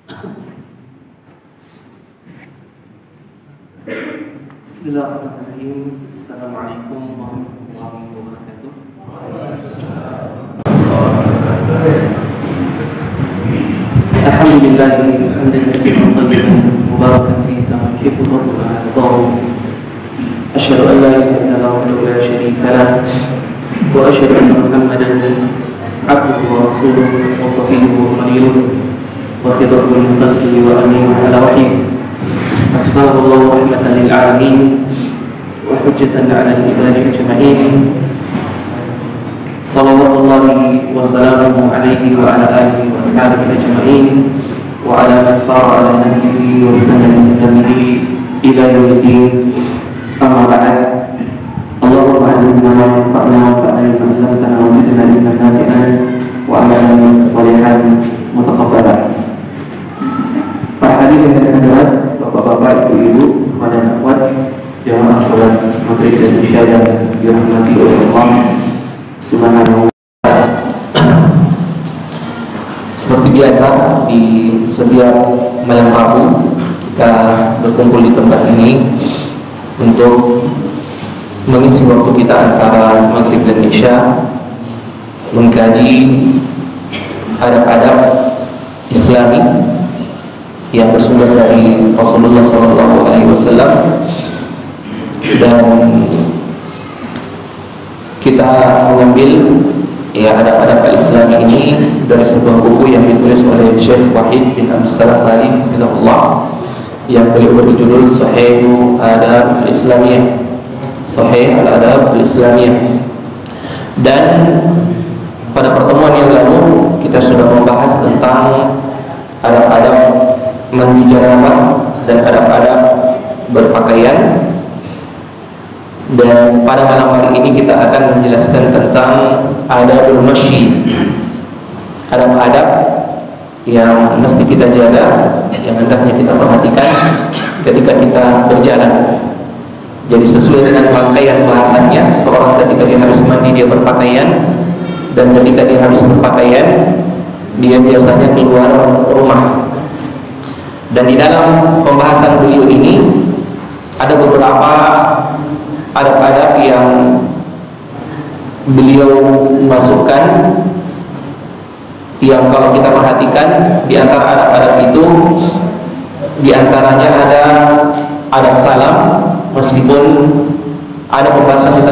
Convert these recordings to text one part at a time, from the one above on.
Bismillahirrahmanirrahim. Assalamualaikum warahmatullahi wabarakatuh. Alhamdulillah hamdan kathiran tayyiban mubarakan fihi kama yuhibbu rabbuna wa yarda. Asyhadu an la ilaha illallah wahdahu la syarika lah wa asyhadu anna Muhammadan abduhu wa rasuluhu wa safiyyuhu wa khaliluhu wa khidruhu min khalqihi wa aminuhu ala wahyihi. Assalamualaikum warahmatullahi wabarakatuh. Wa hujjatan 'ala al-ibadi ajma'in. Sallallahu wa sallamu alaihi wa ala alihi wa ashabihi ajma'in wa ala man sara ala nahjihi wa istana bi sunnatihi ila yaumiddin. Amma ba'd. Allahumma 'allimna ma yanfa'una wa fa'na bima 'allamtana wa zidna ilman nafi'an wa amalan shalihan mutaqabbalan. Para hadirin yang terhormat, Bapak-bapak, ibu-ibu, dan akhwat jamaah salat maghrib dan isya yang dirahmati oleh Allah Subhanahu wa ta'ala. Seperti biasa di setiap malam Rabu kita berkumpul di tempat ini untuk mengisi waktu kita antara maghrib dan isya, mengkaji adab-adab Islami yang bersumber dari Rasulullah SAW, dan kita mengambil adab-adab al-Islami ini dari sebuah buku yang ditulis oleh Syekh Wahid bin Abdul Salam Bali rahimahullah, yang beliau berjudul Sahih Adab al-Islamiyah, Sahih al-Adab al-Islamiyah. Dan pada pertemuan yang lalu kita sudah membahas tentang adab-adab mandi janabah dan adab-adab berpakaian, dan pada malam hari ini kita akan menjelaskan tentang adabul masyi, adab-adab yang mesti kita jaga, yang hendaknya kita perhatikan ketika kita berjalan. Jadi sesuai dengan pakaian bahasanya, seseorang ketika dia habis mandi dia berpakaian, dan ketika dia habis berpakaian dia biasanya keluar rumah. Dan di dalam pembahasan beliau ini ada beberapa adab-adab yang beliau masukkan, yang kalau kita perhatikan di antara adab-adab itu, di antaranya ada adab salam, meskipun ada pembahasan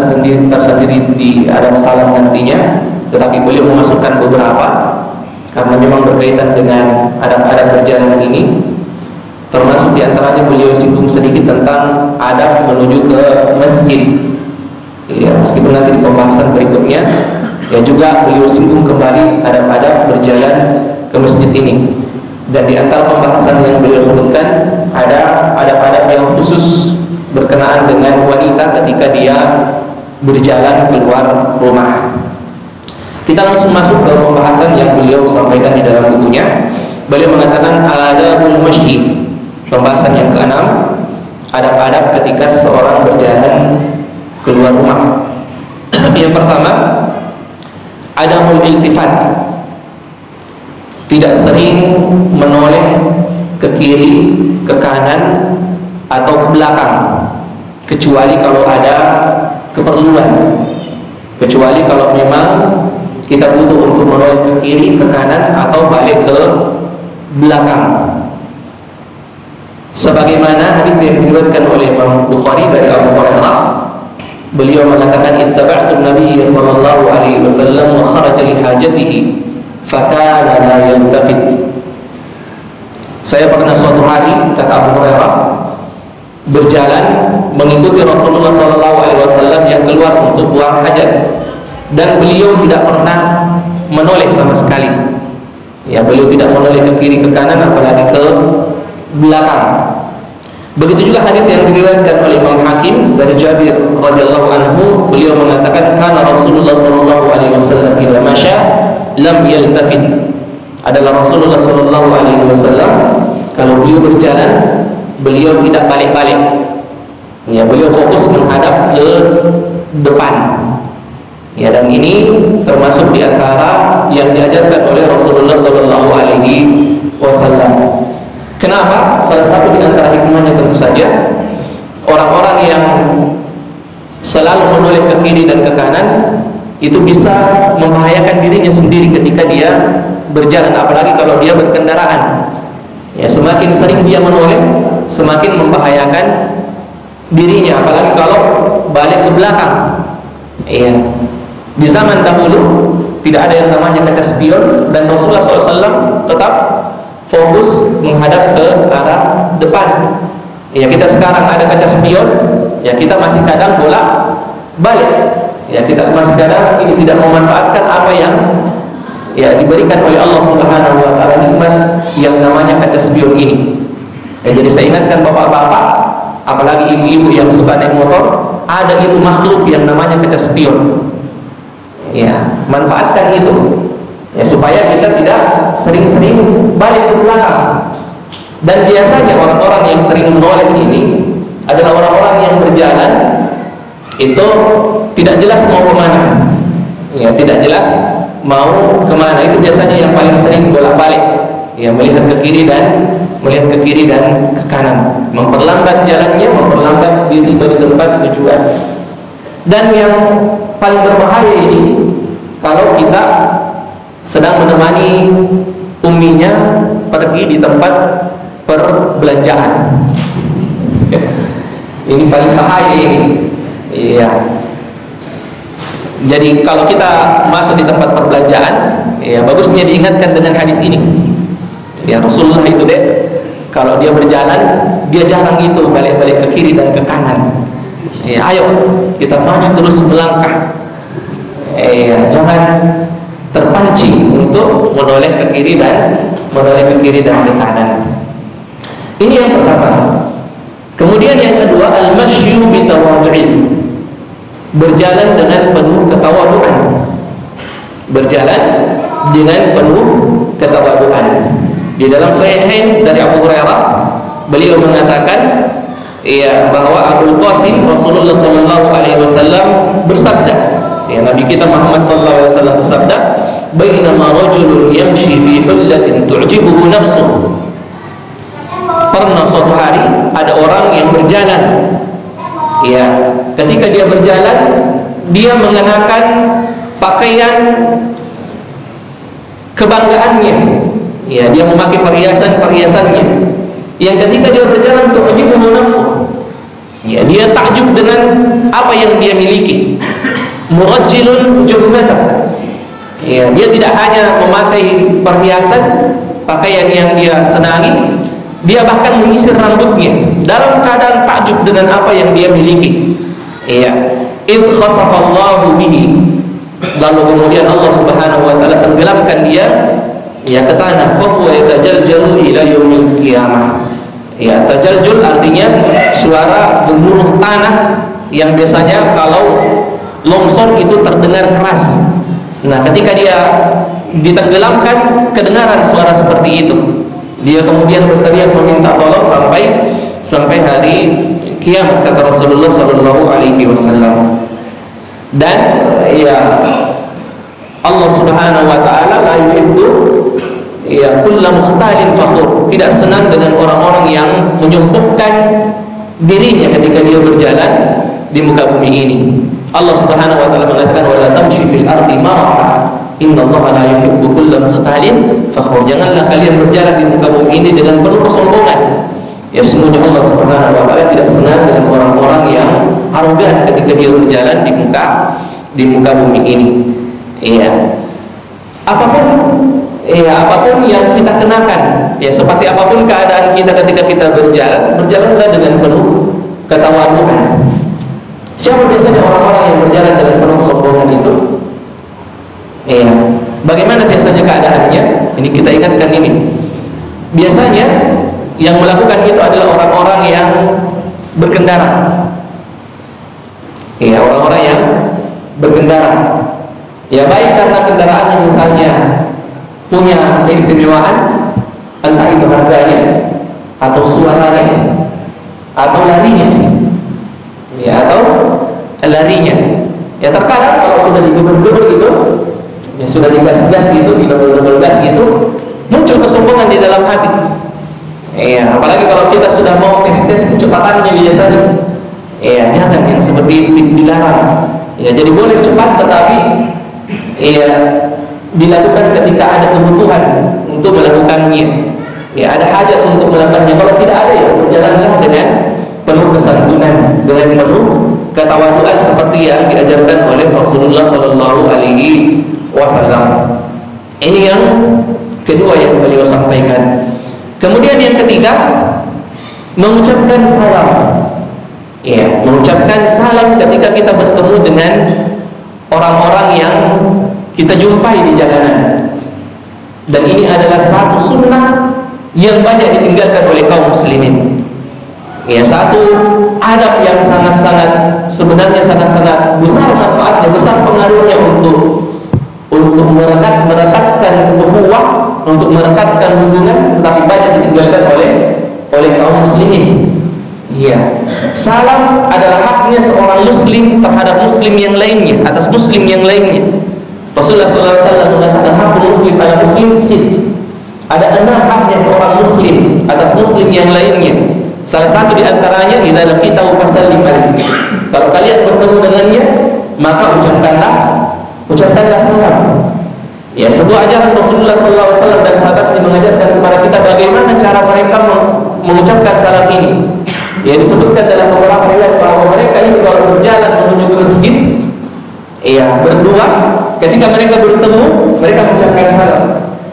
tersendiri di adab salam nantinya, tetapi beliau memasukkan beberapa karena memang berkaitan dengan adab-adab berjalan ini. Termasuk diantaranya beliau singgung sedikit tentang adab menuju ke masjid, ya, meskipun nanti di pembahasan berikutnya ya juga beliau singgung kembali adab-adab berjalan ke masjid ini. Dan di antara pembahasan yang beliau sebutkan ada adab-adab yang khusus berkenaan dengan wanita ketika dia berjalan keluar rumah. Kita langsung masuk ke pembahasan yang beliau sampaikan di dalam bukunya. Beliau mengatakan adabul masyi. Pembahasan yang keenam, adab-adab ketika seorang berjalan keluar rumah. Yang pertama, adamul iltifat, tidak sering menoleh ke kiri, ke kanan, atau ke belakang, kecuali kalau ada keperluan, kecuali kalau memang kita butuh untuk menoleh ke kiri, ke kanan, atau balik ke belakang. Sebagaimana hadis yang diriwayatkan oleh Imam Bukhari dari Abu Hurairah, beliau mengatakan ittaba'tu an-nabiy sallallahu alaihi wasallam wa kharaja li hajatihi fakana la yaltafit. Saya pernah suatu hari, kata Abu Hurairah, berjalan mengikuti Rasulullah sallallahu alaihi wasallam yang keluar untuk buang hajat, dan beliau tidak pernah menoleh sama sekali. Ya, beliau tidak menoleh ke kiri, ke kanan, apalagi ke belakang. Begitu juga hadis yang diriwayatkan oleh Imam Hakim dari Jabir radhiyallahu anhu, beliau mengatakan kana Rasulullah sallallahu alaihi wasallam idza masya lam yaltafit. Adalah Rasulullah sallallahu alaihi wasallam kalau beliau berjalan, beliau tidak balik-balik. Ya, beliau fokus menghadap ke depan. Ya, dan ini termasuk di antara yang diajarkan oleh Rasulullah sallallahu alaihi wasallam. wasallam. Kenapa? Salah satu di antara hikmahnya tentu saja orang-orang yang selalu menoleh ke kiri dan ke kanan itu bisa membahayakan dirinya sendiri ketika dia berjalan, apalagi kalau dia berkendaraan. Ya, semakin sering dia menoleh, semakin membahayakan dirinya, apalagi kalau balik ke belakang. Ya. Di zaman dahulu tidak ada yang namanya kaca spion, dan Rasulullah SAW tetap fokus menghadap ke arah depan. Ya, kita sekarang ada kaca spion, ya kita masih kadang bolak balik. Ya, kita masih kadang ini tidak memanfaatkan apa yang ya diberikan oleh Allah Subhanahu wa taala, nikmat yang namanya kaca spion ini. Ya, jadi saya ingatkan bapak-bapak, apalagi ibu-ibu yang suka naik motor, ada itu makhluk yang namanya kaca spion. Ya, manfaatkan itu. Ya, supaya kita tidak sering-sering balik ke belakang. Dan biasanya orang-orang yang sering menoleh ini adalah orang-orang yang berjalan itu tidak jelas mau kemana. Ya, tidak jelas mau kemana. Itu biasanya yang paling sering bolak-balik. Ya, melihat ke kiri dan ke kanan, memperlambat jalannya, memperlambat diri dari tempat tujuan. Dan yang paling berbahaya ini kalau kita sedang menemani umminya pergi di tempat perbelanjaan. Ini paling bahaya ini. Iya. Jadi kalau kita masuk di tempat perbelanjaan, ya bagusnya diingatkan dengan hadis ini. Ya, Rasulullah itu deh, kalau dia berjalan, dia jarang itu balik-balik ke kiri dan ke kanan. Ya, ayo kita maju terus melangkah. Ya, jangan terpancing untuk menoleh ke kiri dan ke kanan. Ini yang pertama. Kemudian yang kedua, al-mashyu bitawadhu'in, berjalan dengan penuh ketawaduan. Berjalan dengan penuh ketawaduan. Di dalam Sahihain dari Abu Hurairah, beliau mengatakan ya bahwa Abu Qasim Rasulullah sallallahu alaihi wasallam bersabda, ya Nabi kita Muhammad sallallahu alaihi wasallam bersabda, bainama rajulun yamshi fi hullatin tu'jibuhu nafsuhu. Pernah suatu hari ada orang yang berjalan, ya ketika dia berjalan dia mengenakan pakaian kebanggaannya, ya dia memakai perhiasannya yang ketika dia berjalan tu'jibuhu nafsuhu, ya dia takjub dengan apa yang dia miliki. Murajjilun jummata, ya dia tidak hanya memakai perhiasan pakaian yang dia senangi, dia bahkan menyisir rambutnya dalam keadaan takjub dengan apa yang dia miliki. Iya, id khasafallahu bihi, lalu kemudian Allah Subhanahu wa taala tenggelamkan dia ya ke tanah. Fa huwa yatajaljalu ila yaumil qiyamah. Ya, tajaljul artinya suara gemuruh tanah yang biasanya kalau longsor itu terdengar keras. Nah, ketika dia ditenggelamkan, kedengaran suara seperti itu. Dia kemudian berteriak meminta tolong sampai hari kiamat, kata Rasulullah sallallahu alaihi wasallam. Dan ya Allah Subhanahu wa taala la yuhibbu ya kullu mukhtalin fakhur, tidak senang dengan orang-orang yang menyombongkan dirinya ketika dia berjalan di muka bumi ini. Allah Subhanahu wa taala mengatakan wala tamshi fil ardi maraha innallaha la yuhibbu kulla mukhtalin fakhur. Janganlah kalian berjalan di muka bumi ini dengan penuh kesombongan. Ya, sesungguhnya Allah Subhanahu wa taala tidak senang dengan orang-orang yang arogan ketika dia berjalan di muka bumi ini. Iya. Apapun yang kita kenakan, ya seperti apapun keadaan kita ketika kita berjalanlah dengan penuh ketawaduan. Siapa biasanya orang-orang yang berjalan dengan penuh kesombongan itu? Iya. Bagaimana biasanya keadaannya? Ini kita ingatkan ini. Biasanya yang melakukan itu adalah orang-orang yang berkendara. Iya, orang-orang yang berkendara. Ya, baik karena kendaraannya misalnya punya keistimewaan, entah itu harganya atau suaranya atau larinya. Ya, atau larinya. Ya, terkadang kalau sudah digeber-geber gitu, ya sudah digas-gas gitu, didobel-dobel gas gitu, muncul kesombongan di dalam hati. Ya, apalagi kalau kita sudah mau tes kecepatannya biasanya. Ya, jangan yang seperti itu dilarang. Ya, jadi boleh cepat tetapi ya dilakukan ketika ada kebutuhan untuk melakukannya. Ya, ada hajat untuk melakukannya. Kalau tidak ada, ya berjalanlah dengan penuh kesantunan, dengan penuh ketawaduan seperti yang diajarkan oleh Rasulullah Sallallahu Alaihi Wasallam. Ini yang kedua yang beliau sampaikan. Kemudian yang ketiga, mengucapkan salam. Ya, mengucapkan salam ketika kita bertemu dengan orang-orang yang kita jumpai di jalanan. Dan ini adalah satu sunnah yang banyak ditinggalkan oleh kaum muslimin. Ya, satu adab yang sangat-sangat sebenarnya sangat-sangat besar manfaatnya, besar pengaruhnya untuk merekatkan ukhuwah, untuk merekatkan hubungan, tetapi banyak ditinggalkan oleh kaum muslimin. Iya, salam adalah haknya seorang muslim terhadap muslim yang lainnya, atas muslim yang lainnya. Rasulullah SAW mengatakan hakul muslim pada muslim sit. Ada 6 haknya seorang muslim atas muslim yang lainnya. Salah satu di antaranya, idza laqitahu fasallim alaihi. Kalau kalian bertemu dengannya, maka ucapkanlah salam. Ya, sebuah ajaran Rasulullah SAW dan sahabatnya mengajarkan kepada kita bagaimana cara mereka mengucapkan salam ini. Ya, disebutkan dalam beberapa riwayat bahwa mereka ini kalau berjalan menuju ke masjid, ya berdua, ketika mereka bertemu, mereka mengucapkan salam.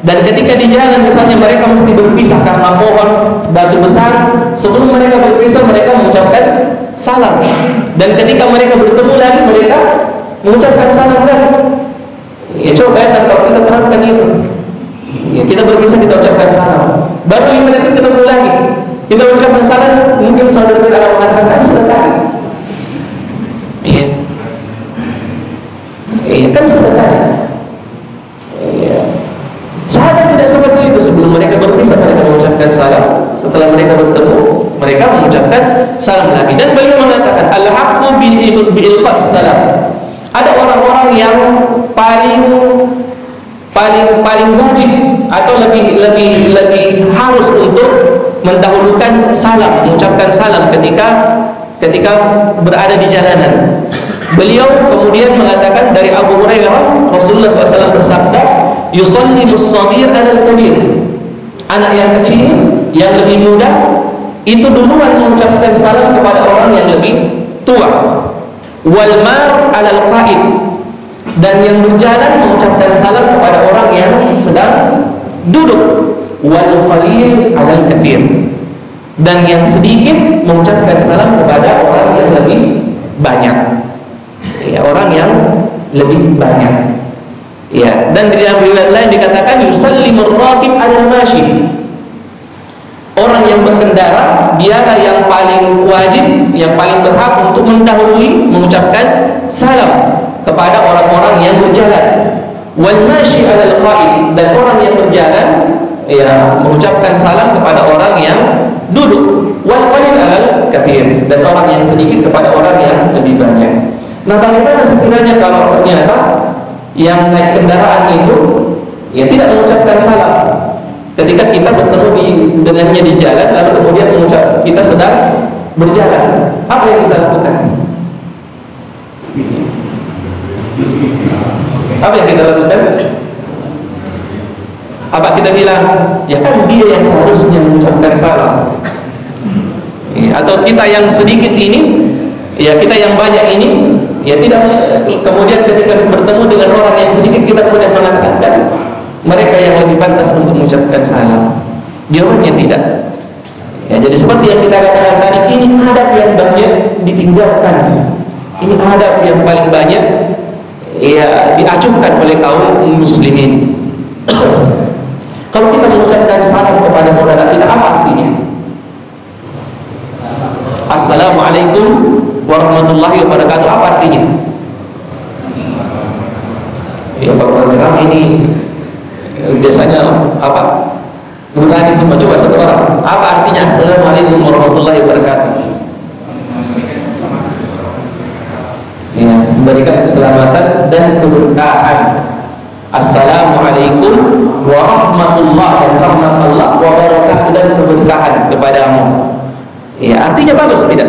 Dan ketika di jalan misalnya mereka mesti berpisah karena pohon, batu besar, sebelum mereka berpisah mereka mengucapkan salam. Dan ketika mereka bertemu lagi mereka mengucapkan salam lagi. Ya, coba ya kalau kita terapkan itu. Ya, kita berpisah kita ucapkan salam. Baru 5 detik ketemu lagi, kita ucapkan salam. Mungkin saudara kita akan mengatakan sudah tadi. Iya. Iya kan sudah tadi. Iya. Sahabat tidak seperti itu. Sebelum mereka berpisah mereka mengucapkan salam. Setelah mereka bertemu mereka mengucapkan salam lagi. Dan beliau mengatakan al-haqqu bi'ilqa'is salam. Ada orang-orang yang paling wajib atau lebih harus untuk mendahulukan salam, mengucapkan salam ketika berada di jalanan. Beliau kemudian mengatakan dari Abu Hurairah, Rasulullah SAW bersabda, yusallimus shaghir 'alal kabir. Anak yang kecil, yang lebih muda, itu duluan mengucapkan salam kepada orang yang lebih tua. Wal mar 'alal qa'id. Dan yang berjalan mengucapkan salam kepada orang yang sedang duduk. Wal qalil 'alal katsir. Dan yang sedikit mengucapkan salam kepada orang yang lebih banyak. Ya, orang yang lebih banyak. Ya, dan di dalam riwayat lain dikatakan yusallimur raqib 'alal mashi. Orang yang berkendara dialah yang paling wajib, yang paling berhak untuk mendahului mengucapkan salam kepada orang-orang yang berjalan. Wal mashi 'alal qa'id. Dan orang yang berjalan ya mengucapkan salam kepada orang yang duduk. Wal qalil 'alal katsir. Dan orang yang sedikit kepada orang yang lebih banyak. Nah, bagaimana sekiranya kalau ternyata yang naik kendaraan itu ya tidak mengucapkan salam ketika kita bertemu dengannya di jalan, lalu kemudian kita sedang berjalan, apa yang kita lakukan? Apa yang kita lakukan? Apa kita bilang, ya kan dia yang seharusnya mengucapkan salam? Ya, atau kita yang sedikit ini, ya kita yang banyak ini, ya tidak. Kemudian ketika bertemu dengan orang yang sedikit, kita kemudian mengatakan kan mereka yang lebih pantas untuk mengucapkan salam. Jawabannya tidak. Ya, jadi seperti yang kita katakan tadi, ini adab yang banyak ditinggalkan. Ini adab yang paling banyak ya diacuhkan oleh kaum muslimin. Kalau kita mengucapkan salam kepada saudara kita, apa artinya? Assalamualaikum warahmatullahi wabarakatuh, apa artinya? Ya, kalau orang ini biasanya apa? Berani semua. Coba satu orang, apa artinya Assalamualaikum warahmatullahi wabarakatuh? Ya, memberikan keselamatan dan keberkahan. Assalamualaikum warahmatullahi dan rahmat Allah wa barakatuh dan keberkahan kepadamu. Ya, artinya bagus tidak?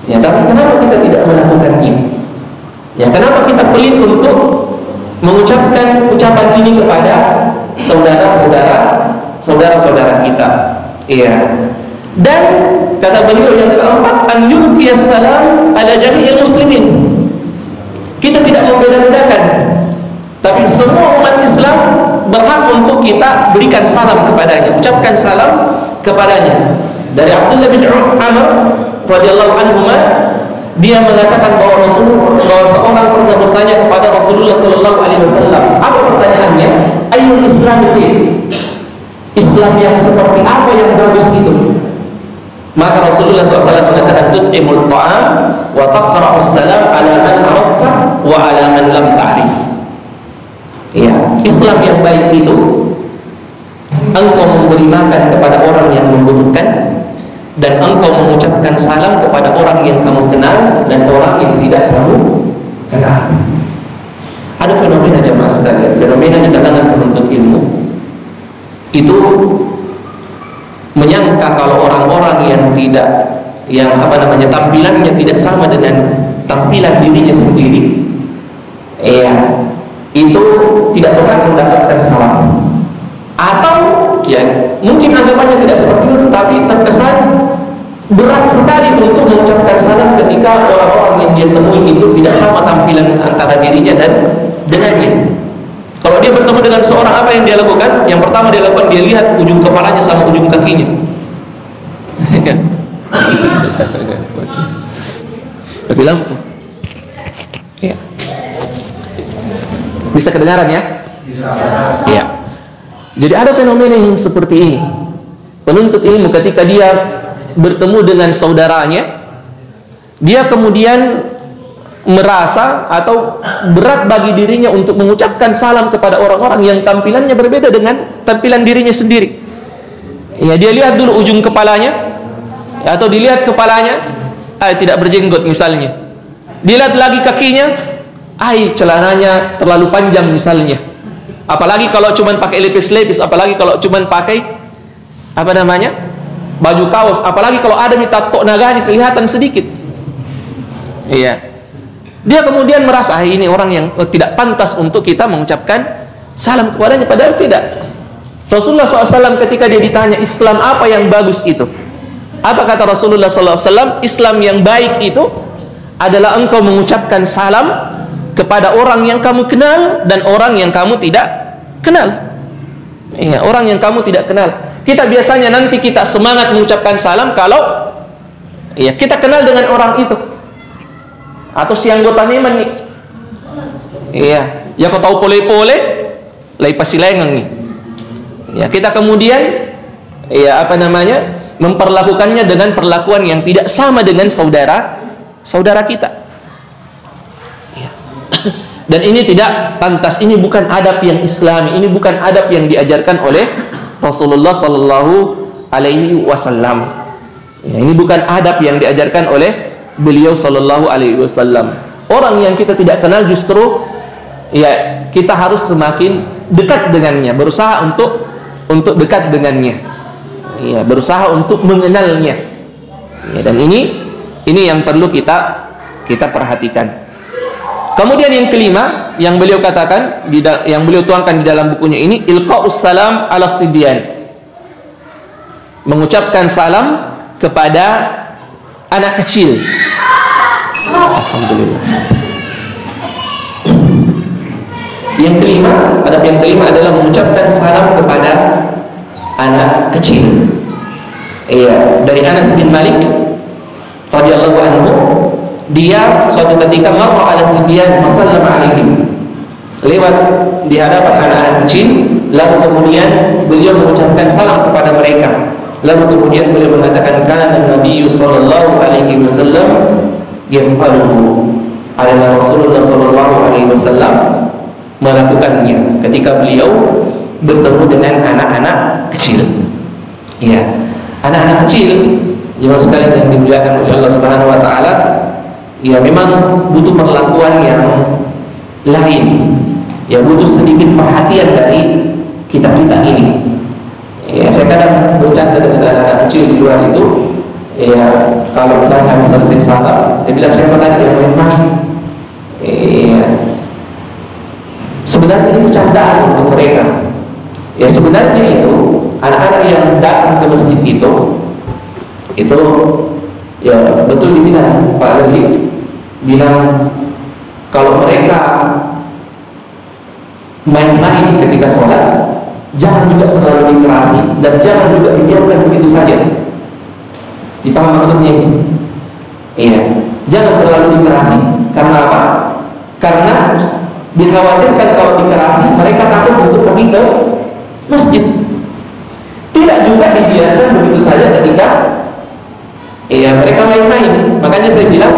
Ya, tapi kenapa kita tidak melakukan ini? Ya, kenapa kita pelit untuk mengucapkan ucapan ini kepada saudara-saudara kita? Iya. Dan kata beliau yang keempat, an yulqiyas salam ala jami'il muslimin. Kita tidak membeda-bedakan, tapi semua umat Islam berhak untuk kita berikan salam kepadanya, ucapkan salam kepadanya. Dari Abdullah bin Amr radhiyallahu anhu, dia mengatakan bahwa seorang pernah bertanya kepada Rasulullah sallallahu alaihi wasallam. Apa pertanyaannya? Ayyul Islam khair? Islam yang seperti apa yang bagus itu? Maka Rasulullah SAW mengatakan tut'imul ta'am wa taqra'us salam ala man arafta wa ala man lam ta'rif. Ya, Islam yang baik itu engkau memberi makan kepada orang yang membutuhkan, dan engkau mengucapkan salam kepada orang yang kamu kenal dan orang yang tidak kamu kenal. Ada fenomena jemaah sekalian, fenomena di kalangan penuntut ilmu itu menyangka kalau orang-orang yang tampilannya tidak sama dengan tampilan dirinya sendiri, itu tidak pernah mendapatkan salam, atau ya mungkin anggapannya tidak seperti itu, tapi terkesan berat sekali untuk mengucapkan salam ketika orang-orang yang dia temui itu tidak sama tampilan antara dirinya dan dengannya. Kalau dia bertemu dengan seorang, apa yang dia lakukan? Yang pertama dia lakukan, dia lihat ujung kepalanya sama ujung kakinya. Mati lampu. Iya. Bisa kedengaran ya? Bisa. Iya. Jadi ada fenomena yang seperti ini. Penuntut ilmu ketika dia bertemu dengan saudaranya, dia kemudian merasa atau berat bagi dirinya untuk mengucapkan salam kepada orang-orang yang tampilannya berbeda dengan tampilan dirinya sendiri. Ya, dia lihat dulu ujung kepalanya, ya, atau dilihat kepalanya, tidak berjenggot misalnya. Dilihat lagi kakinya, celananya terlalu panjang misalnya. Apalagi kalau cuma pakai lepis-lepis, apalagi kalau cuma pakai baju kaos, apalagi kalau ada tato naganya kelihatan sedikit. Iya. Dia kemudian merasa ini orang yang tidak pantas untuk kita mengucapkan salam kepadanya, padahal tidak. Rasulullah SAW ketika dia ditanya Islam apa yang bagus itu, apa kata Rasulullah SAW? Islam yang baik itu adalah engkau mengucapkan salam kepada orang yang kamu kenal dan orang yang kamu tidak kenal. Iya, orang yang kamu tidak kenal. Kita biasanya nanti kita semangat mengucapkan salam kalau kita kenal dengan orang itu, atau si anggota nemen nih. Iya, ya kau tahu pole-pole lai pasilengang nih. Ya, kita kemudian memperlakukannya dengan perlakuan yang tidak sama dengan saudara kita. Ya. Dan ini tidak pantas, ini bukan adab yang Islami, ini bukan adab yang diajarkan oleh Rasulullah sallallahu alaihi wasallam. Ya, ini bukan adab yang diajarkan oleh beliau sallallahu alaihi wasallam. Orang yang kita tidak kenal justru kita harus semakin dekat dengannya, berusaha untuk dekat dengannya. Berusaha untuk mengenalnya. Dan ini yang perlu kita perhatikan. Kemudian yang kelima yang beliau katakan, yang beliau tuangkan di dalam bukunya ini, ilqa'us salam ala sibyan. Mengucapkan salam kepada anak kecil. Alhamdulillah. Yang kelima adalah mengucapkan salam kepada anak kecil. Dari Anas bin Malik radhiyallahu anhu, dia suatu ketika marra ala sibyan fasallama alaihim, lewat di hadapan anak-anak kecil, lalu kemudian beliau mengucapkan salam kepada mereka. Lalu kemudian beliau mengatakan, kana Nabi sallallahu alaihi wasallam yaf'aluhu. Adalah Rasulullah sallallahu alaihi wasallam melakukannya ketika beliau bertemu dengan anak-anak kecil. Anak-anak kecil jemaah sekalian yang dimuliakan oleh Allah Subhanahu wa taala, memang butuh perlakuan yang lain. Ya butuh sedikit perhatian dari kita-kita ini. Ya, saya kadang bercanda dengan anak kecil di luar itu. Ya, kalau misalnya habis selesai salam, saya bilang siapa tadi yang main-main. Ya, sebenarnya itu candaan untuk mereka. Ya sebenarnya itu anak-anak yang datang ke masjid itu ya betul dibilang Pak Lagi bilang kalau mereka main-main ketika sholat, jangan juga terlalu dikerasi dan jangan juga dibiarkan begitu saja. Dipaham maksudnya? Iya, jangan terlalu dikerasi. Karena apa? Karena dikhawatirkan kalau dikerasi mereka takut untuk pergi ke masjid. Tidak juga dibiarkan begitu saja ketika mereka main-main. Makanya saya bilang,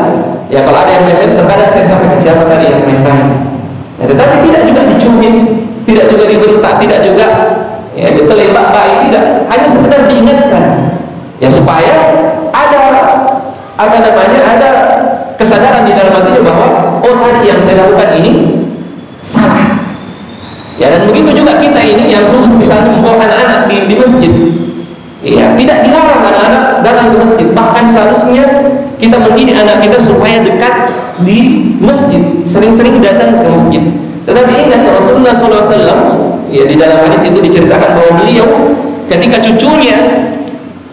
ya kalau ada yang main-main, terkadang saya sampaikan siapa tadi yang main-main. Ya, tetapi tidak juga dicubit, tidak juga dibentak, tidak juga ditembak baik, tidak. Hanya sekedar diingatkan, ya supaya ada kesadaran di dalam hatinya bahwa oh tadi yang saya lakukan ini salah. Ya, dan begitu juga kita ini yang khusus misalnya membawa anak-anak di masjid. Ya, tidak dilarang anak-anak datang ke masjid. Bahkan seharusnya kita mendidik anak kita supaya dekat di masjid, sering-sering datang ke masjid. Tetapi ingat Rasulullah SAW, ya di dalam hadits itu diceritakan bahwa beliau ketika cucunya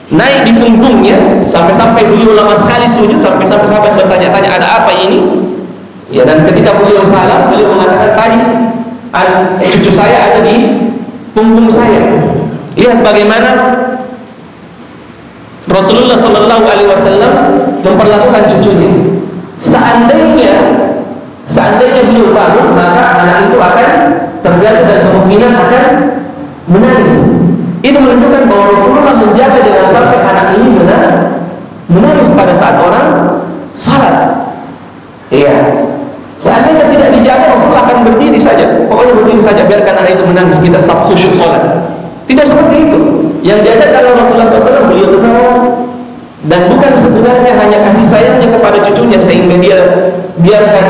naik di punggungnya, sampai-sampai beliau lama sekali sujud, sampai-sampai sahabat bertanya-tanya ada apa ini? Ya, dan ketika beliau salam, beliau mengatakan tadi cucu saya ada di punggung saya. Lihat bagaimana Rasulullah SAW memperlakukan cucunya. Seandainya beliau bangun, maka anak itu akan terjatuh dan kemungkinan akan menangis. Itu menunjukkan bahwa Rasulullah menjaga jangan sampai anak ini menangis pada saat orang salat. Iya. Seandainya tidak dijaga, Rasulullah akan berdiri saja. Pokoknya berdiri saja, biarkan anak itu menangis, kita tetap khusyuk sholat. Tidak seperti itu. Yang diajarkan oleh Rasulullah SAW, beliau tenang, dan bukan sebenarnya hanya kasih sayangnya kepada cucunya sehingga dia biarkan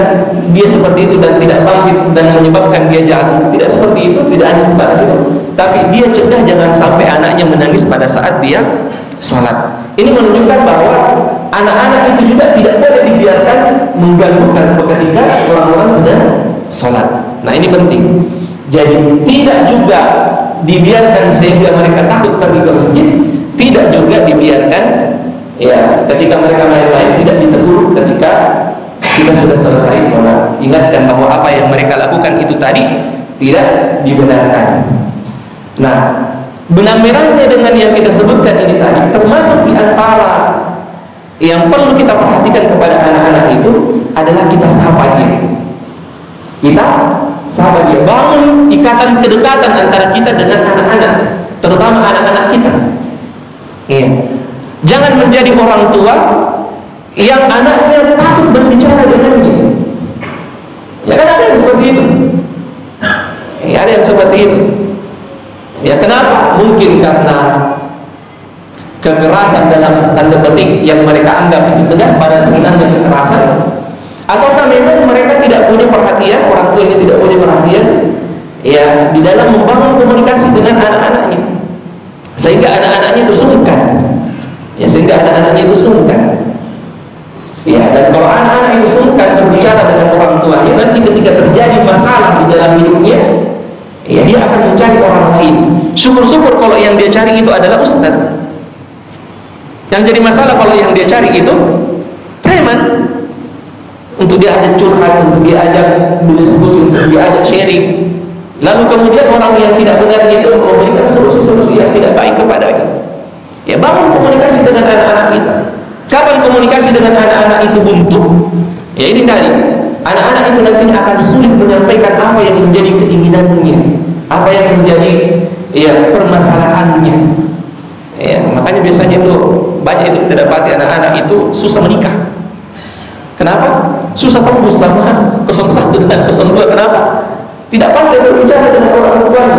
dia seperti itu dan tidak bangkit dan menyebabkan dia jatuh. Tidak seperti itu, tidak hanya sebatas itu. Tapi dia cegah jangan sampai anaknya menangis pada saat dia sholat. Ini menunjukkan bahwa anak-anak itu juga tidak boleh dibiarkan mengganggukan ketika orang-orang sedang sholat. Nah ini penting. Jadi tidak juga dibiarkan sehingga mereka takut pergi ke masjid, tidak juga dibiarkan ya ketika mereka main-main tidak ditegur ketika kita sudah selesai sholat. Ingatkan bahwa apa yang mereka lakukan itu tadi tidak dibenarkan. Nah, benang merahnya dengan yang kita sebutkan ini tadi, termasuk di antara yang perlu kita perhatikan kepada anak-anak itu adalah kita sapa dia. Kita sapa dia, bangun ikatan kedekatan antara kita dengan anak-anak, terutama anak-anak kita. Iya. Jangan menjadi orang tua yang anaknya takut berbicara dengannya. Ya kan ada yang seperti itu. Ya, ada yang seperti itu. Ya kenapa? Mungkin karena kekerasan dalam tanda petik yang mereka anggap itu tegas pada sebenarnya kekerasan, ataukah memang mereka tidak punya perhatian, orang tua ini tidak punya perhatian ya di dalam membangun komunikasi dengan anak-anaknya, sehingga anak-anaknya itu sungkan. Ya, sehingga anak-anaknya itu sungkan. Ya, dan kalau anak-anak itu sungkan berbicara dengan orang tuanya, nanti ketika terjadi masalah di dalam hidupnya, ya dia akan mencari orang lain. Syukur-syukur kalau yang dia cari itu adalah ustaz. Yang jadi masalah kalau yang dia cari itu preman. Untuk dia ajak curhat, untuk dia ajak berdiskusi, untuk dia ajak sharing. Lalu kemudian orang yang tidak benar itu memberikan solusi-solusi yang tidak baik kepadanya. Ya, bangun komunikasi dengan anak-anak kita. Kapan komunikasi dengan anak-anak itu buntu? Ya ini tadi, anak-anak itu nantinya akan sulit menyampaikan apa yang menjadi keinginannya, apa yang menjadi permasalahannya. Ya, makanya biasanya itu banyak itu kita dapati anak-anak itu susah menikah. Kenapa? Susah tembus sama 01 dan 02. Kenapa? Tidak pandai berbicara dengan orang tuanya.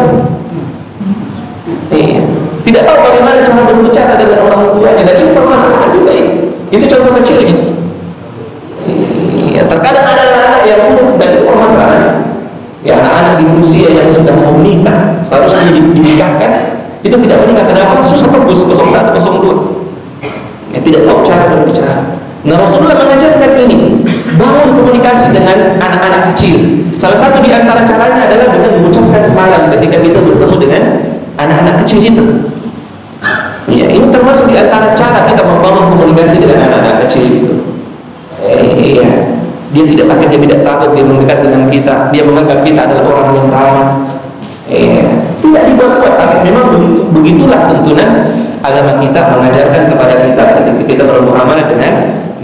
Iya. Tidak tahu bagaimana cara berbicara dengan orang tuanya, dan ini permasalahan juga ini. Itu contoh kecilnya. Ya, terkadang ada anak yang mudah dan itu permasalahan. Ya, anak-anak di usia yang sudah mau menikah seharusnya dinikahkan, itu tidak menikah. Kenapa? Susah tembus 01, 02. Ya, tidak tahu cara berbicara. Nah, Rasulullah mengajarkan ini, bangun komunikasi dengan anak-anak kecil. Salah satu di antara caranya adalah dengan mengucapkan salam ketika kita bertemu dengan anak-anak kecil itu. Ya, ini termasuk di antara cara kita membangun komunikasi dengan anak-anak kecil itu. Iya, dia tidak takut dia mendekat dengan kita. Dia menganggap kita adalah orang yang ramah. Tidak dibuat-buat, tapi memang begitulah tuntunan agama kita mengajarkan kepada kita ketika kita bermuamalah dengan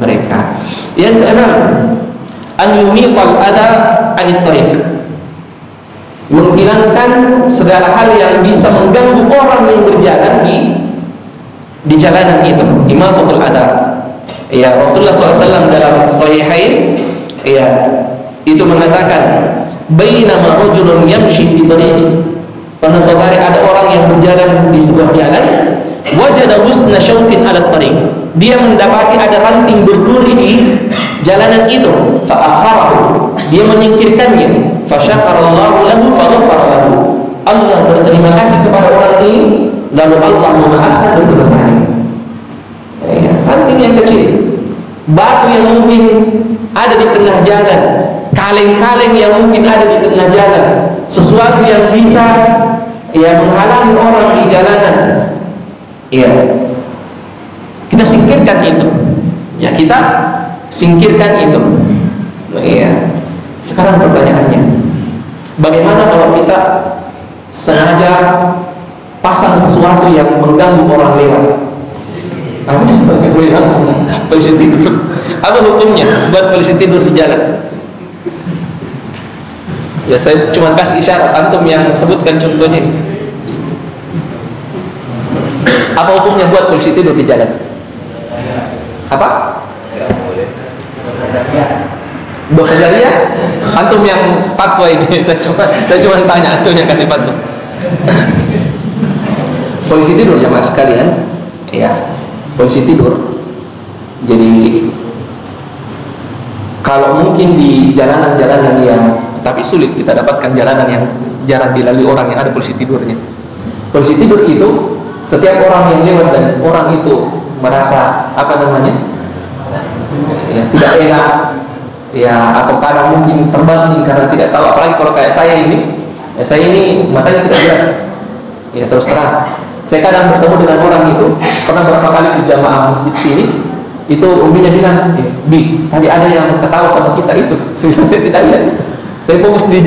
mereka. Yang keenam, an yumiqal ada anit tariq, menghilangkan segala hal yang bisa mengganggu orang yang berjalan di jalanan itu. Imatatul adab. Ya, Rasulullah SAW dalam Sahihain, ya, itu mengatakan, bainama rajulun yamshi bi tariq, pernah saudari ada orang yang berjalan di sebuah jalan, wajada husna syauqin ala tariq, dia mendapati ada ranting berduri di jalanan itu, fa akharahu, dia menyingkirkannya, fa syakarallahu lahu fa ghafara lahu, Allah berterima kasih kepada orang ini, lalu Allah memaafkan dosa-dosanya. Ya, ranting yang kecil, batu yang mungkin ada di tengah jalan, kaleng-kaleng yang mungkin ada di tengah jalan, sesuatu yang bisa menghalangi orang di jalanan, ya, kita singkirkan itu. Ya, kita singkirkan itu. Ya. Sekarang pertanyaannya, bagaimana kalau kita sengaja pasang sesuatu yang mengganggu orang lewat? Aku coba boleh langsung polisi tidur. Apa hukumnya buat polisi tidur di jalan? Ya, saya cuma kasih isyarat, antum yang sebutkan contohnya. Apa hukumnya buat polisi tidur di jalan? Apa? Dosa jariah? Antum yang fatwa ini, saya cuma tanya, antum yang kasih fatwa. Polisi tidur jamaah sekalian, ya. Polisi tidur. Jadi kalau mungkin di jalanan-jalanan yang, tapi sulit kita dapatkan jalanan yang jarang dilalui orang yang ada polisi tidurnya. Polisi tidur itu setiap orang yang lewat dan orang itu merasa ya, tidak enak, ya, atau kadang mungkin terbanting karena tidak tahu. Apalagi kalau kayak saya ini, saya ini matanya tidak jelas. Ya, terus terang, saya kadang bertemu dengan orang itu, pernah berapa kali di jamaah masjid sini, itu umbinya bilang, Bi, tadi ada yang ketawa sama kita itu. Saya tidak lihat. Saya fokus di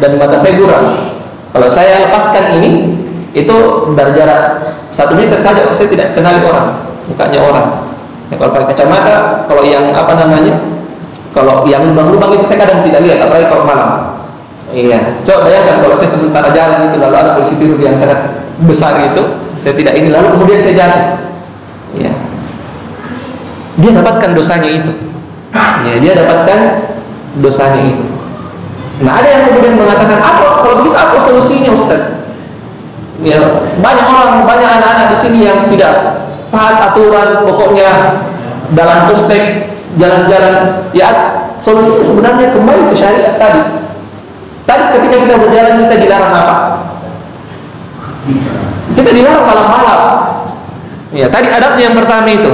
dan mata saya buram. Kalau saya lepaskan ini, itu dari jarak 1 meter saja, saya tidak kenali orang, mukanya orang. Ya, kalau pakai kacamata, kalau yang kalau yang lubang-lubang itu saya kadang tidak lihat, apalagi kalau malam. Iya, coba bayangkan kalau saya sementara jalan itu lalu ada polisi tidur yang sangat besar itu, saya tidak ini, lalu kemudian saya jatuh. Iya, dia dapatkan dosanya itu. Ya, dia dapatkan dosanya itu. Nah, ada yang kemudian mengatakan, apa kalau begitu apa solusinya, Ustaz? Ya, banyak anak-anak di sini yang tidak taat aturan, pokoknya dalam konteks jalan-jalan. Ya, solusinya sebenarnya kembali ke syariat tadi. Tadi ketika kita berjalan, kita dilarang apa? Kita dilarang malam-malam. Ya, tadi adabnya yang pertama itu.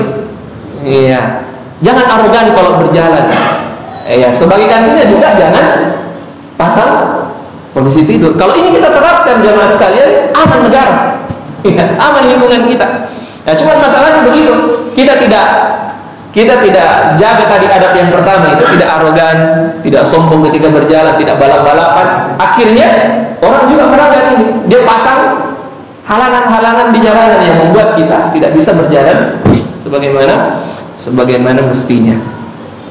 Iya, jangan arogan kalau berjalan. Ya, sebagai gantinya juga jangan pasang polisi tidur. Kalau ini kita terapkan jamaah sekalian, aman negara, ya, aman lingkungan kita. Ya, cuma masalahnya begitu, kita tidak jaga tadi adab yang pertama itu, tidak arogan, tidak sombong ketika berjalan, tidak balap-balapan. Akhirnya orang juga meragukan ini, dia pasang halangan-halangan di jalanan yang membuat kita tidak bisa berjalan sebagaimana mestinya.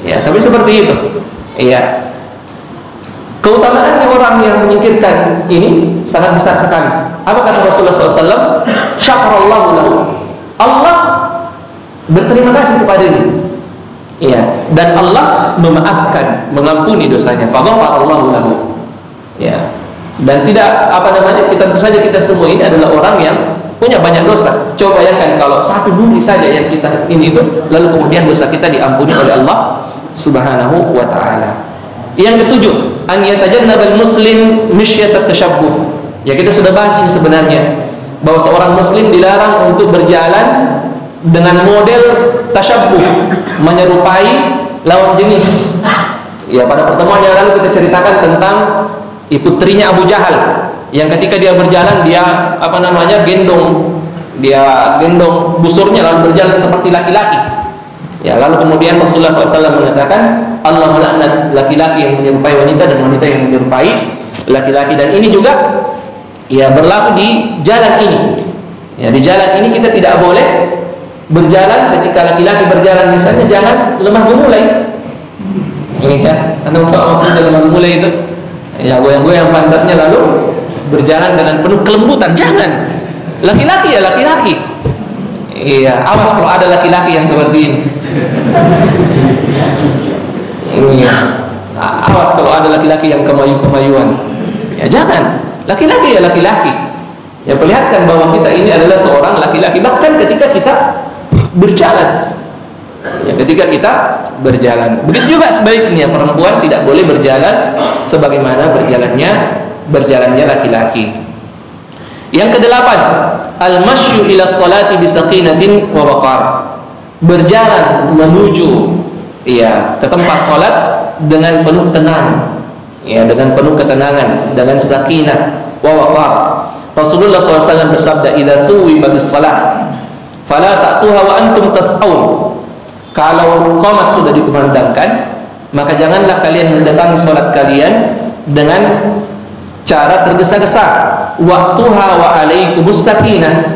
Ya, tapi seperti itu. Iya. Keutamaannya orang yang menyingkirkan ini sangat besar sekali. Apa kata Rasulullah SAW? Syakarallahu lahu. Allah berterima kasih kepadanya. Iya. Dan Allah memaafkan, mengampuni dosanya. Faghfarallahu lahu. Ya. Dan tidak kita tentu saja kita semua ini adalah orang yang punya banyak dosa. Coba bayangkan kalau satu duri saja yang kita ini itu, lalu kemudian dosa kita diampuni oleh Allah Subhanahu wa ta'ala. Yang ketujuh, an yatajannabal muslim mishyat at-tashabbuh. Ya, kita sudah bahas ini sebenarnya, bahwa seorang muslim dilarang untuk berjalan dengan model tashabbuh, menyerupai lawan jenis. Ya, pada pertemuan yang lalu kita ceritakan tentang putrinya Abu Jahal yang ketika dia berjalan dia gendong busurnya lalu berjalan seperti laki-laki. Ya, lalu kemudian Rasulullah SAW mengatakan Allah melaknat laki-laki yang menyerupai wanita dan wanita yang menyerupai laki-laki. Dan ini juga ya berlaku di jalan ini. Ya, di jalan ini kita tidak boleh berjalan ketika laki-laki berjalan misalnya jangan lemah gemulai. Ini ya, Anda maksudnya lemah gemulai itu ya goyang-goyang pantatnya lalu berjalan dengan penuh kelembutan, jangan. Laki-laki ya laki-laki. Iya, awas kalau ada laki-laki yang seperti ini. Iya, awas kalau ada laki-laki yang kemayu-kemayuan. Ya jangan. Laki-laki ya laki-laki. Ya perlihatkan bahwa kita ini adalah seorang laki-laki bahkan ketika kita berjalan. Ya, ketika kita berjalan. Begitu juga sebaliknya perempuan tidak boleh berjalan sebagaimana berjalannya laki-laki. Yang kedelapan, al-masyu ila sholati bisaqinatin wa waqar. Berjalan menuju ke tempat salat dengan penuh tenang. Ya, dengan penuh ketenangan, dengan sakinah wa waqar. Rasulullah SAW bersabda, "Idza suwiba bis-shalah fala ta'tuha wa antum tas'aun." Kalau qomat sudah dikumandangkan, maka janganlah kalian mendatangi salat kalian dengan cara tergesa-gesa. Waktuha wa alaikumus sakinah.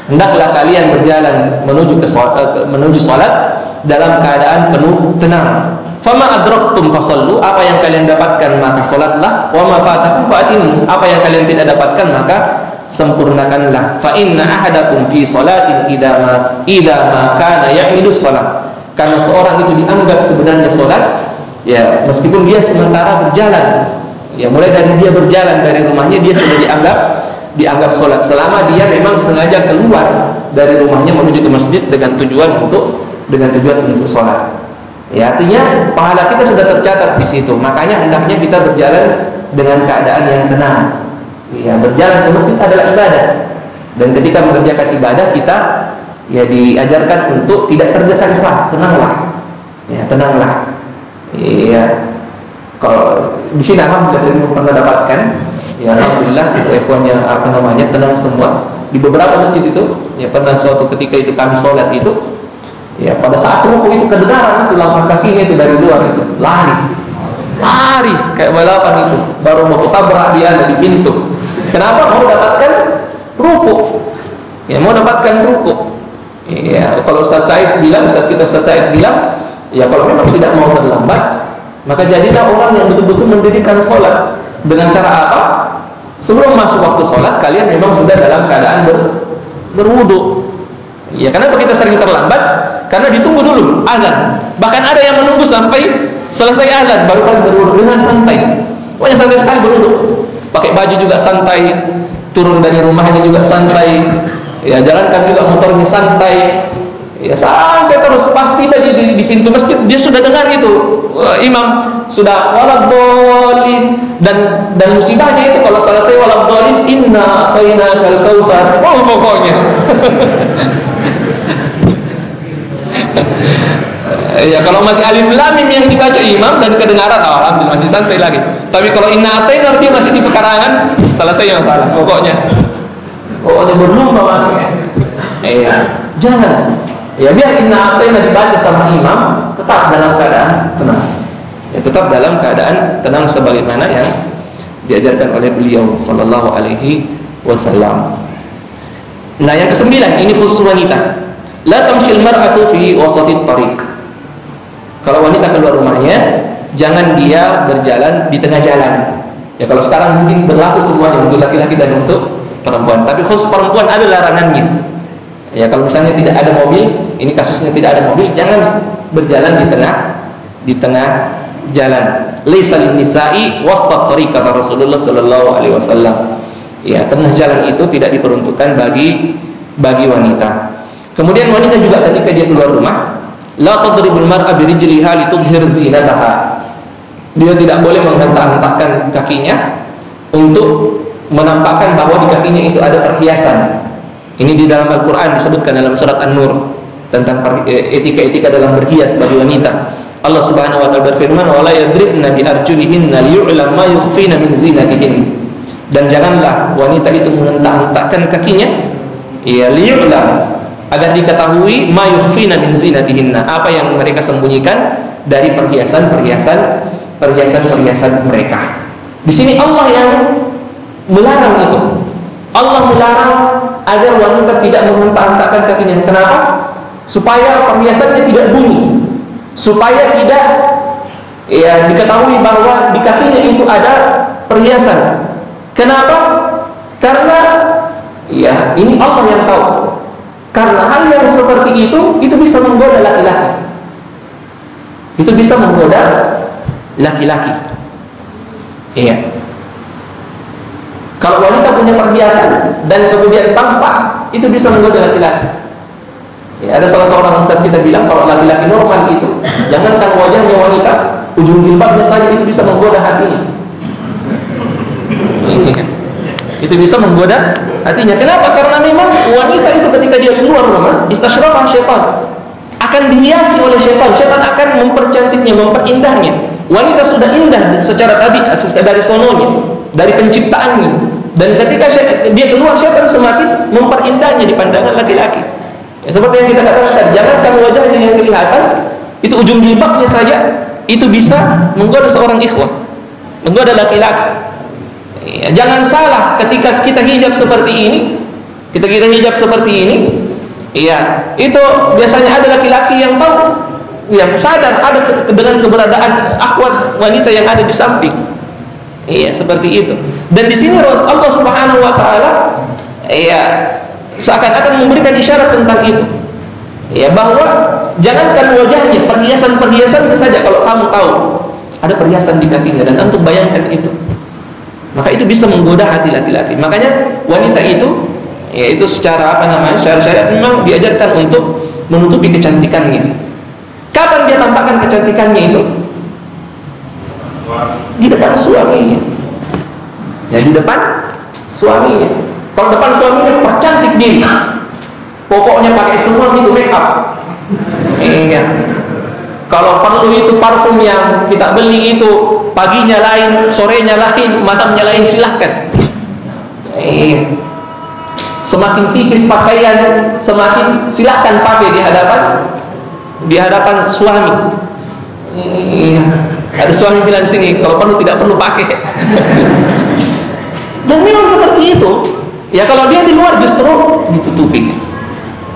Hendaklah kalian berjalan menuju salat dalam keadaan penuh tenang. Fama adraktum fasallu, apa yang kalian dapatkan maka salatlah, wa ma fatakum fa'timu, apa yang kalian tidak dapatkan maka sempurnakanlah. Fa inna ahadakum fi salatin idza ma kana ya'midus salat. Karena seorang itu dianggap sebenarnya salat ya meskipun dia sementara berjalan. Ya, mulai dari dia berjalan dari rumahnya dia sudah dianggap sholat selama dia memang sengaja keluar dari rumahnya menuju ke masjid dengan tujuan untuk sholat. Ya, artinya pahala kita sudah tercatat di situ. Makanya hendaknya kita berjalan dengan keadaan yang tenang. Ya, berjalan ke masjid adalah ibadah. Dan ketika mengerjakan ibadah kita ya diajarkan untuk tidak tergesa-gesa, tenanglah. Ya, tenanglah. Iya. Kalau di sini alhamdulillah saya belum pernah dapatkan. Ya alhamdulillah ikhwannya tenang semua. Di beberapa masjid itu ya pernah suatu ketika itu kami sholat itu ya pada saat rukuk itu kedengaran itu langkah kakinya itu dari luar itu lari kayak balapan itu baru mau ketabrak dia di pintu. Kenapa? Mau dapatkan rukuk. Ya mau dapatkan rukuk. Ya kalau Ustaz Said bilang ya kalau memang tidak mau terlambat maka jadilah orang yang betul-betul mendirikan sholat. Dengan cara apa? Sebelum masuk waktu sholat kalian memang sudah dalam keadaan berwudu. Ya, kenapa kita sering terlambat? Karena ditunggu dulu azan. Bahkan ada yang menunggu sampai selesai azan baru kalian berwudu dengan santai. Pokoknya santai sekali berwudu. Pakai baju juga santai, turun dari rumahnya juga santai. Ya, jalankan juga motornya santai. Ya, sampai terus pasti di pintu masjid dia sudah dengar itu imam sudah waladhdallin dan musibahnya itu kalau selesai waladhdallin inna atainakal kautsar. Oh pokoknya ya kalau masih alif lam mim yang dibaca imam dan kedengaran alhamdulillah masih santai lagi. Tapi kalau inna ataina dia masih di pekarangan selesai masalah pokoknya berlumba masih. Jangan. Ya biar inna ataina dibaca sama imam tetap dalam keadaan tenang. Ya, tetap dalam keadaan tenang sebagaimana yang diajarkan oleh beliau sallallahu alaihi wasallam. Nah, yang kesembilan ini khusus wanita. La tamshil mar'atu fi wasatit tariq. Kalau wanita keluar rumahnya, jangan dia berjalan di tengah jalan. Ya kalau sekarang mungkin berlaku semuanya untuk laki-laki dan untuk perempuan, tapi khusus perempuan ada larangannya. Ya kalau misalnya tidak ada mobil, ini kasusnya tidak ada mobil, jangan berjalan di tengah jalan. Laisa lin-nisa'i wastat tariq kata Rasulullah sallallahu alaihi wasallam. Ya, tengah jalan itu tidak diperuntukkan bagi wanita. Kemudian wanita juga ketika dia keluar rumah, la tadribul mar'a bi rijliha litudhhir zinataha. Dia tidak boleh menghentak-hentakkan kakinya untuk menampakkan bahwa di kakinya itu ada perhiasan. Ini di dalam Al-Quran disebutkan dalam surat An-Nur tentang etika-etika dalam berhias bagi wanita. Allah Subhanahu wa taala berfirman, "Wala yadribna bi arjulihinna liyu'lam ma yukhfina min zinatihin." Dan janganlah wanita itu menghentak-hentakkan kakinya, ya liyu'lam, agar diketahui ma yukhfina min zinatihinna, apa yang mereka sembunyikan dari perhiasan mereka. Di sini Allah yang melarang itu. Allah melarang agar wanita tidak menghentak-hentakkan kakinya. Kenapa? Supaya perhiasannya tidak bunyi, supaya tidak diketahui bahwa di kakinya itu ada perhiasan. Kenapa? Karena ini Allah yang tahu. Karena hal yang seperti itu bisa menggoda laki-laki. Itu bisa menggoda laki-laki. Iya. Kalau wanita punya perhiasan dan kemudian tampak, itu bisa menggoda laki-laki. Ya, ada salah seorang ustaz kita bilang kalau laki-laki normal itu, jangankan wajahnya wanita, ujung jilbabnya saja itu bisa menggoda hatinya. Itu bisa menggoda hatinya. Kenapa? Karena memang wanita itu ketika dia keluar rumah, istasyrafah syaitan, akan dihiasi oleh syaitan. Syaitan akan mempercantiknya, memperindahnya. Wanita sudah indah secara tabiat, dari sononya, dari penciptaannya. Dan ketika dia keluar, syaitan semakin memperindahnya di pandangan laki-laki. Ya, seperti yang kita katakan tadi, jangankan wajahnya yang kelihatan, itu ujung jilbabnya saja itu bisa menggoda seorang ikhwah, menggoda laki-laki. Ya, jangan salah ketika kita hijab seperti ini, ya itu biasanya ada laki-laki yang tahu, yang sadar ada dengan keberadaan akhwat wanita yang ada di samping. Iya, seperti itu. Dan di sini Allah Subhanahu wa taala seakan-akan memberikan isyarat tentang itu. Ya, bahwa jangankan wajahnya, perhiasan-perhiasan saja kalau kamu tahu ada perhiasan di kakinya dan antum bayangkan itu, maka itu bisa menggoda hati laki-laki. Makanya wanita itu, yaitu secara secara syariat memang diajarkan untuk menutupi kecantikannya. Kapan dia tampakkan kecantikannya itu? Di depan suaminya. Ya, di depan suaminya. Kalau depan suaminya percantik diri, pokoknya pakai semua itu make up. Iya. Kalau perlu itu parfum yang kita beli itu paginya lain, sorenya lain, malamnya lain, silahkan. Semakin tipis pakaian, semakin silahkan pakai di hadapan suami. Ada suami bilang di sini, kalau perlu tidak perlu pakai. Dan memang seperti itu. Ya, kalau dia di luar justru ditutupi.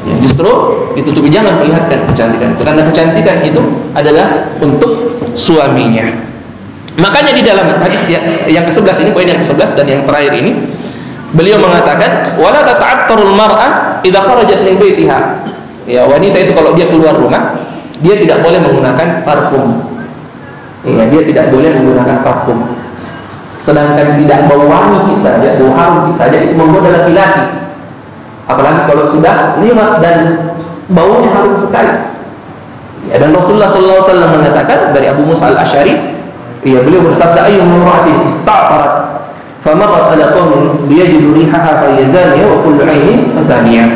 Ya, justru ditutupi, jangan perlihatkan kecantikan. Karena kecantikan itu adalah untuk suaminya. Makanya di dalam hadis yang ke-11 ini, poin yang ke-11 dan yang terakhir ini, beliau mengatakan, "Wala tata'attarul mar'ah idza kharajat min baitiha." Ya, wanita itu kalau dia keluar rumah, dia tidak boleh menggunakan parfum. Ya, dia tidak boleh menggunakan parfum. Sedangkan tidak bau wangi saja, bau harum saja itu menggoda laki-laki. Apalagi kalau sudah lewat dan baunya harum sekali. Ya, dan Rasulullah SAW mengatakan dari Abu Musa al-Asy'ari, ya, beliau bersabda, "Ayyu imra'atin ista'tarat famarrat ala qawmin liyajidu rihaha fayazaniya wa kullu 'ainin fazaniyah."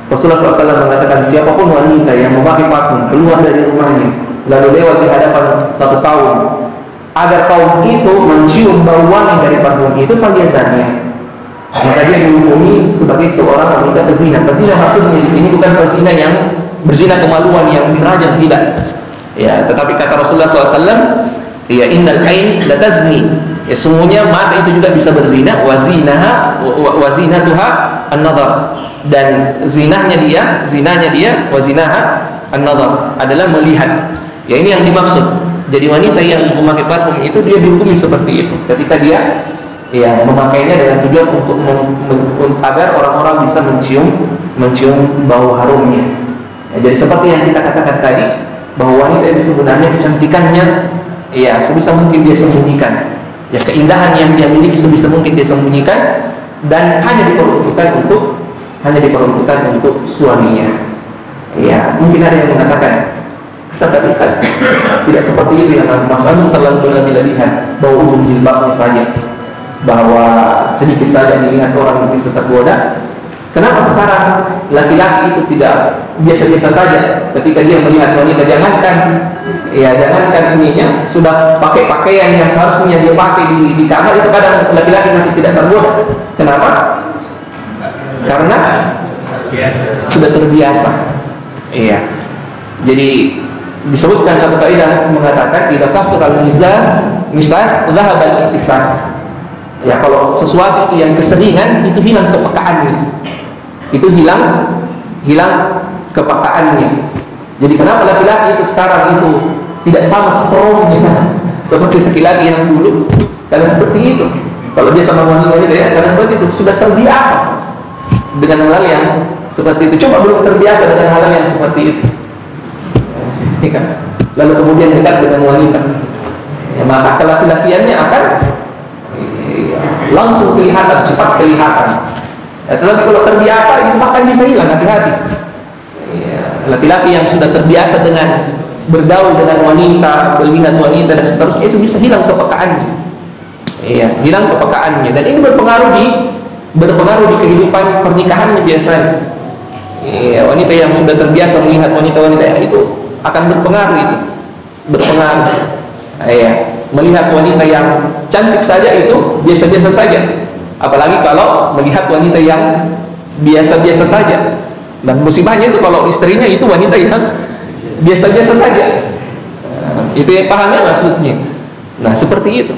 Rasulullah SAW mengatakan, siapapun wanita yang memakai parfum keluar dari rumahnya lalu lewat di hadapan satu kaum, agar kaum itu mencium bau wangi dari parfum itu, fayazaniya, maka dia dihukumi sebagai seorang wanita pezina. Pezina maksudnya di sini bukan pezina yang berzina kemaluan yang dirajam, tidak. Ya, tetapi kata Rasulullah SAW, ya, innal ain la tazni. Ya, semuanya mata itu juga bisa berzina. Wazinatuha an-nadhar. Dan zinahnya dia wazinaha an-nadhar, adalah melihat. Ya, ini yang dimaksud. Jadi wanita yang memakai parfum itu dia dihukumi seperti itu ketika dia memakainya dengan tujuan untuk agar orang-orang bisa mencium bau harumnya. Ya, jadi seperti yang kita katakan tadi, bahwa wanita itu sebenarnya kecantikannya sebisa mungkin dia sembunyikan. Ya, keindahan yang dia miliki sebisa mungkin dia sembunyikan dan hanya diperuntukkan untuk suaminya. Ya, mungkin ada yang mengatakan, Tetapi kan tidak seperti itu ya, Mas Antum terlalu berlebih-lebihan bahwa ujung jilbabnya saja, bahwa sedikit saja dilihat orang bisa tergoda. Kenapa sekarang laki-laki itu tidak biasa-biasa saja ketika dia melihat wanita? Jangankan ininya, sudah pakai pakaian yang seharusnya dia pakai di kamar, itu kadang laki-laki masih tidak tergoda. Kenapa? Karena sudah terbiasa. Iya. Jadi disebutkan satu kaidah mengatakan idza kasura al-misas dhahaba al-ihtisas. Ya, kalau sesuatu itu yang keseringan, itu hilang kepekaannya. Itu hilang kepekaannya. Jadi kenapa laki-laki itu sekarang itu tidak sama strongnya seperti laki-laki yang dulu? Karena seperti itu. Kalau dia sama wanita ya, karena seperti itu sudah terbiasa dengan hal yang seperti itu. Coba belum terbiasa dengan hal yang seperti itu. Ya kan? Lalu kemudian dekat dengan wanita, ya, maka laki-lakiannya akan langsung kelihatan, cepat kelihatan. Ya, tetapi kalau terbiasa itu bahkan bisa hilang, hati-hati. Ya, laki-laki yang sudah terbiasa dengan bergaul dengan wanita, melihat wanita dan seterusnya, itu bisa hilang kepekaannya. Ya, hilang kepekaannya, dan ini berpengaruh di kehidupan pernikahannya biasanya. Ya, wanita yang sudah terbiasa melihat wanita-wanita itu akan berpengaruh ya, melihat wanita yang cantik saja itu biasa-biasa saja, apalagi kalau melihat wanita yang biasa-biasa saja. Dan musibahnya itu kalau istrinya itu wanita yang biasa-biasa saja. Itu yang pahamnya maksudnya. Nah, seperti itu.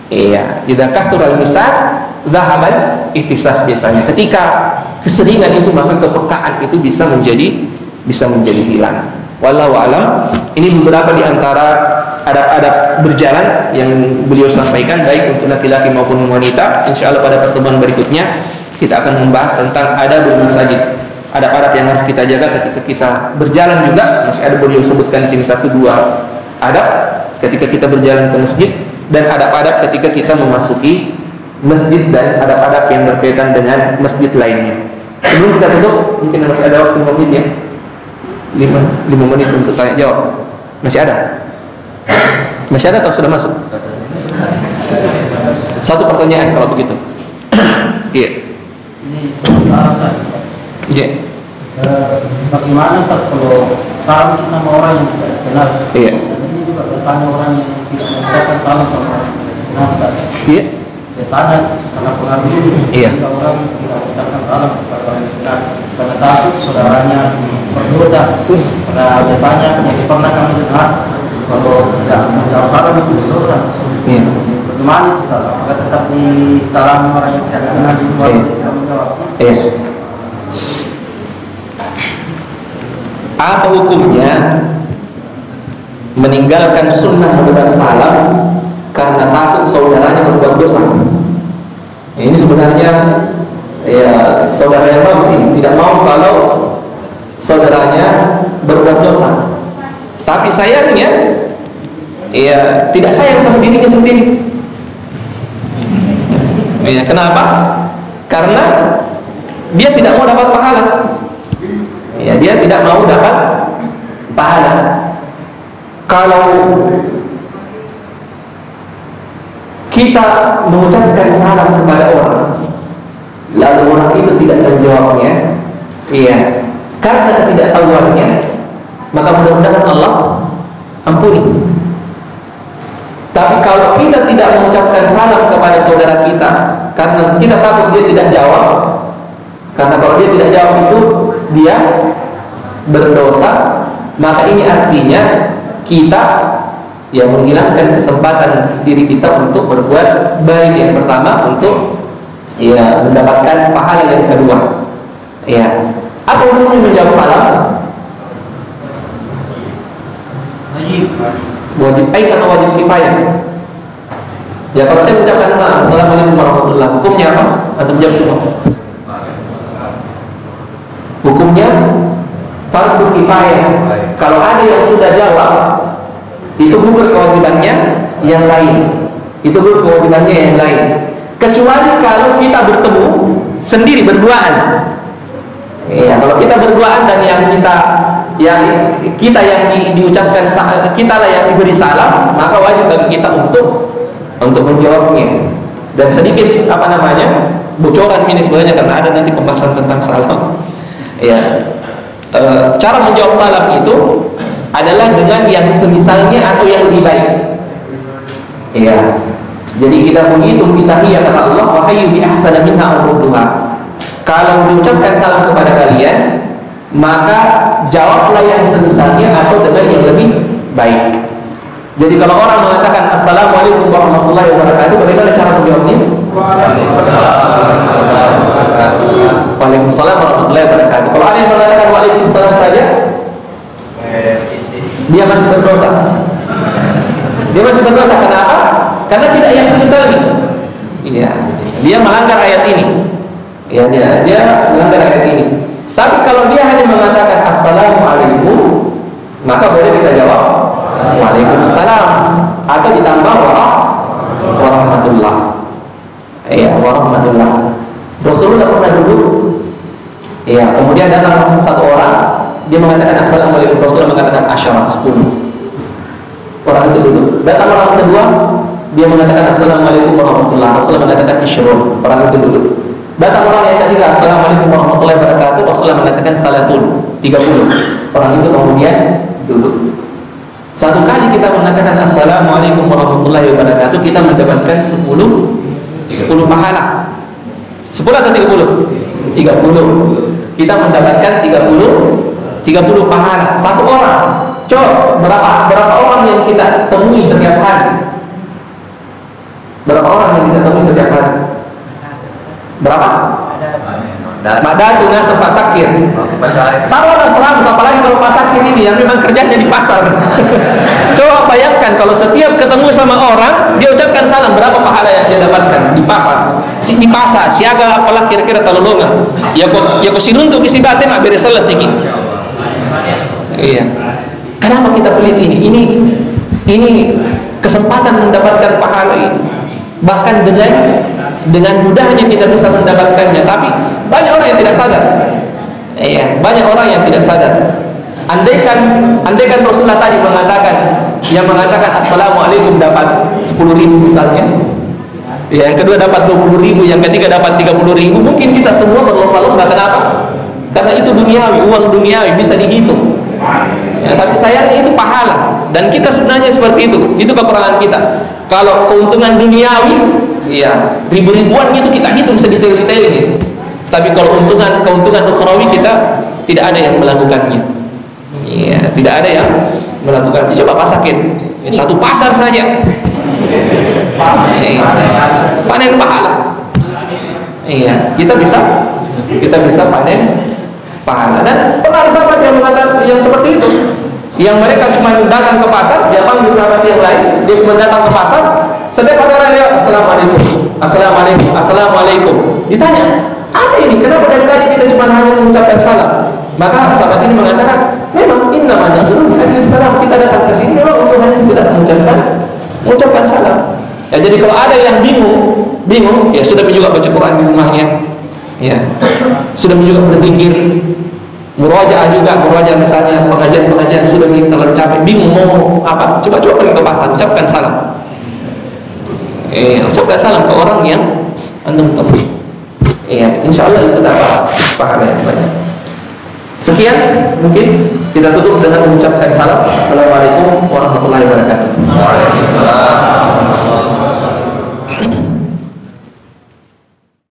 Iya, idza kasura al-misas dhahaban ihtisas, biasanya ketika keseringan itu maka kepekaan itu bisa menjadi hilang. Wallahu alam. Ini beberapa di antara adab-adab berjalan yang beliau sampaikan baik untuk laki-laki maupun wanita. Insyaallah pada pertemuan berikutnya kita akan membahas tentang adabul masajid. Adab-adab yang harus kita jaga ketika kita berjalan juga. Masih ada beliau sebutkan di sini 1-2 adab ketika kita berjalan ke masjid, dan adab-adab ketika kita memasuki masjid, dan adab-adab yang berkaitan dengan masjid lainnya. Sebelum kita tutup, mungkin masih ada waktu menit ya. 5 menit untuk tanya jawab. Masih ada? Masih ada atau sudah masuk? Satu pertanyaan kalau begitu. Iya. Ini salam kan? Iya. Bagaimana Ustaz kalau salam sama orang yang tidak kenal? Iya. Ini juga biasanya orang yang tidak mengucapkan salam sama orang yang tidak kenal, Ustaz. Iya. Biasanya karena pengaruh itu, Iya. jika orang tidak mengucapkan salam kepada orang yang kenal, karena takut saudaranya berdosa. Karena biasanya yang pernah kami dengar, kalau tidak mengucapkan salam itu berdosa. Iya. Bagaimana Ustaz? Apakah tetap di salam orang yang tidak kenal di luar tidak menjawab? Iya. Apa hukumnya meninggalkan sunnah menebar salam karena takut saudaranya berbuat dosa? Ini sebenarnya ya saudara yang bagus ini tidak mau kalau saudaranya berbuat dosa, tapi sayangnya ya tidak sayang sama dirinya sendiri. Ya, kenapa? Karena dia tidak mau dapat pahala. Ya, dia tidak mau dapat pahala. Kalau kita mengucapkan salam kepada orang, lalu orang itu tidak menjawabnya, iya, karena ketidaktahuannya, maka mudah-mudahan Allah ampuni. Tapi kalau kita tidak mengucapkan salam kepada saudara kita karena kita takut dia tidak jawab, karena kalau dia tidak jawab itu dia berdosa, maka ini artinya kita yang menghilangkan kesempatan diri kita untuk berbuat baik. Yang pertama untuk ya mendapatkan pahala, yang kedua ya apa hukumnya menjawab salam? Wajib ain atau wajib kifayah? Ya, kalau saya ucapkan salam, assalamualaikum warahmatullahi, hukumnya apa? Atau jawab semua? Hukumnya fardu kifayah. Kalau ada yang sudah jawab, itu gugur kewajibannya yang lain. Itu gugur kewajibannya yang lain. Kecuali kalau kita bertemu sendiri berduaan. Ya, kalau kita berduaan dan yang kita yang kita yang diucapkan, kita lah yang diberi salam, maka wajib bagi kita untuk menjawabnya. Dan sedikit bocoran ini sebenarnya, karena ada nanti pembahasan tentang salam. Ya, cara menjawab salam itu adalah dengan yang semisalnya atau yang lebih baik. Ya, jadi kita menghitung tahiyat kata Allah, fahayyu bi ahsana minha aw rudduha. Kalau diucapkan salam kepada kalian, maka jawablah yang semisalnya atau dengan yang lebih baik. Jadi kalau orang mengatakan Assalamualaikum warahmatullahi wabarakatuh, bagaimana cara menjawabnya? Waalaikumsalam warahmatullahi wabarakatuh. Kalau ada yang mengatakan Waalaikumsalam saja, dia masih berdosa. Dia masih berdosa. Kenapa? Karena tidak yang semisalnya. Iya, dia melanggar ayat ini. Ya, dia melanggar ayat ini. Tapi kalau dia hanya mengatakan Assalamualaikum, maka boleh kita jawab Waalaikumsalam atau ditambah warahmatullah. Ya, warahmatullah. Rasulullah pernah duduk. Ya, kemudian datang satu orang, dia mengatakan Assalamualaikum. Rasulullah mengatakan 10. Orang itu duduk. Datang orang kedua, dia mengatakan Assalamualaikum warahmatullah. Rasulullah mengatakan 20. Orang itu duduk. Datang orang yang ketiga, Assalamualaikum warahmatullahi wabarakatuh. Rasulullah mengatakan 30. Orang itu kemudian duduk. Satu kali kita mengatakan Assalamualaikum warahmatullahi wabarakatuh, kita mendapatkan 10 pahala. 10 atau 30? 30. Kita mendapatkan 30 pahala. Satu orang. Coba berapa orang yang kita temui setiap hari? Berapa orang yang kita temui setiap hari? Berapa? Madatu ngasih Pak Sakir. Taruhlah 100, apalagi kalau Pak Sakir ini yang memang kerjanya di pasar. Coba bayangkan kalau setiap ketemu sama orang dia ucapkan salam, berapa pahala yang dia dapatkan di pasar? Di pasar siaga apalah kira-kira talolongan. Ya kok sinuntuk isi batin mak beres selesai iki. Iya. Kenapa kita pelit ini? Ini kesempatan mendapatkan pahala ini. Bahkan dengan mudahnya kita bisa mendapatkannya, tapi banyak orang yang tidak sadar. Iya, banyak orang yang tidak sadar. Andaikan Rasulullah tadi yang mengatakan Assalamualaikum dapat 10.000 misalnya, ya, yang kedua dapat 20.000, yang ketiga dapat 30.000, mungkin kita semua berlomba-lomba. Kenapa? Karena itu duniawi, uang duniawi bisa dihitung. Ya, tapi sayangnya itu pahala, dan kita sebenarnya seperti itu. Itu kekurangan kita. Kalau keuntungan duniawi, ya, ribu-ribuan itu kita hitung sedetail-detailnya. Tapi kalau keuntungan ukhrawi, kita tidak ada yang melakukannya. Ya, tidak ada yang melakukan. Coba Pak Sakit, ya, satu pasar saja, panen pahala. Iya, kita bisa panen pahala. Dan pernah sahabat yang mengatakan yang seperti itu, yang mereka cuma datang ke pasar, dia panggil sahabat yang lain, dia cuma datang ke pasar, setiap ada dia assalamualaikum. Ditanya, apa ini? Kenapa dari tadi kita cuma hanya mengucapkan salam? Maka sahabat ini mengatakan, memang innama nahnu min salam, kita datang ke sini memang untuk hanya sekedar mengucapkan salam. Ya, jadi kalau ada yang bingung, ya sudah juga baca Quran di rumahnya. Ya, sudah juga berzikir, murojaah misalnya, pengajian sudah terlalu capek, bingung mau apa, coba pergi ke pasar, ucapkan salam. Ucapkan salam ke orang yang antum temui. Insya Allah itu dapat pahala yang banyak. Sekian, mungkin kita tutup dengan mengucapkan salam.